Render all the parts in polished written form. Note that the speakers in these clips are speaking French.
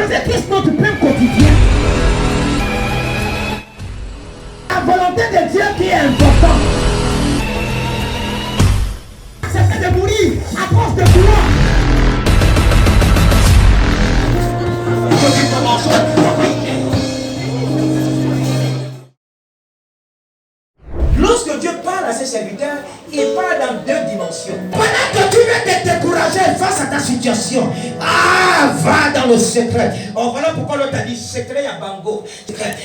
Jésus-Christ, notre pain quotidien. La volonté de Dieu qui est importante. Accepter de mourir à cause de toi. Lorsque Dieu parle à ses serviteurs, il parle dans deux dimensions. Pendant que tu veux te décourager face à ta situation, va dans le secret. Oh, voilà pourquoi l'autre a dit secret à Bango.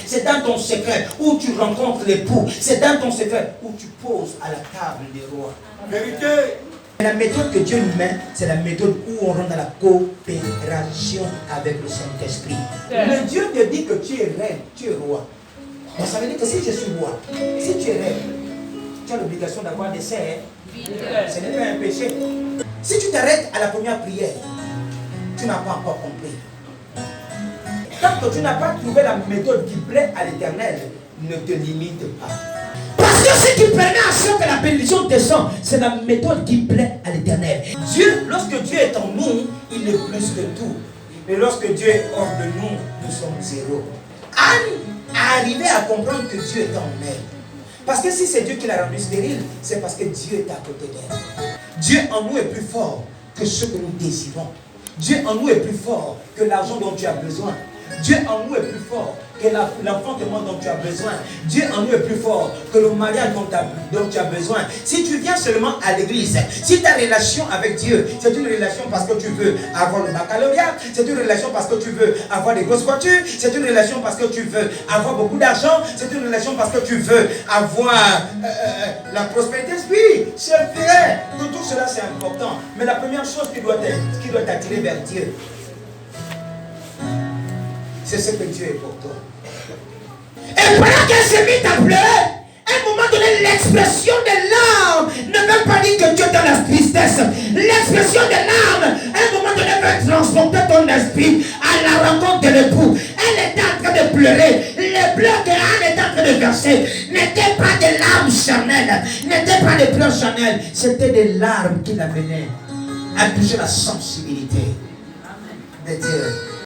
C'est dans ton secret où tu rencontres l'époux. C'est dans ton secret où tu poses à la table des rois. Vérité. La méthode que Dieu nous met, c'est la méthode où on rentre dans la coopération avec le Saint-Esprit. Mais Dieu te dit que tu es reine, tu es roi. Donc ça veut dire que si je suis roi, si tu es reine, tu as l'obligation d'avoir des serres. Ce n'est pas un péché. Si tu t'arrêtes à la première prière, tu n'as pas encore compris. Tant que tu n'as pas trouvé la méthode qui plaît à l'Éternel, ne te limite pas. Parce que si tu permets à ce que la bénédiction descend, c'est la méthode qui plaît à l'Éternel. Dieu, lorsque Dieu est en nous, il est plus que tout. Mais lorsque Dieu est hors de nous, nous sommes zéro. Anne a arrivé à comprendre que Dieu est en elle. Parce que si c'est Dieu qui l'a rendue stérile, c'est parce que Dieu est à côté d'elle. Dieu en nous est plus fort que ce que nous désirons. Dieu en nous est plus fort que l'argent dont tu as besoin. Dieu en nous est plus fort que l'enfantement dont tu as besoin. Dieu en nous est plus fort que le mariage dont tu as besoin. Si tu viens seulement à l'église, si ta relation avec Dieu, c'est une relation parce que tu veux avoir le baccalauréat, c'est une relation parce que tu veux avoir des grosses voitures, c'est une relation parce que tu veux avoir beaucoup d'argent, c'est une relation parce que tu veux avoir la prospérité. Oui, c'est vrai que tout cela c'est important. Mais la première chose qui doit t'attirer vers Dieu, c'est ce que Dieu est pour toi. Et pendant qu'elle s'est mise à pleurer, à un moment donné, l'expression des larmes ne veut pas dire que Dieu est dans la tristesse. L'expression des larmes, à un moment donné, veut transporter ton esprit à la rencontre de l'époux. Elle était en train de pleurer. Les pleurs que Anne était en train de verser n'étaient pas des larmes charnelles, n'étaient pas des pleurs charnelles. C'était des larmes qui l'amenaient à toucher la sensibilité de Dieu.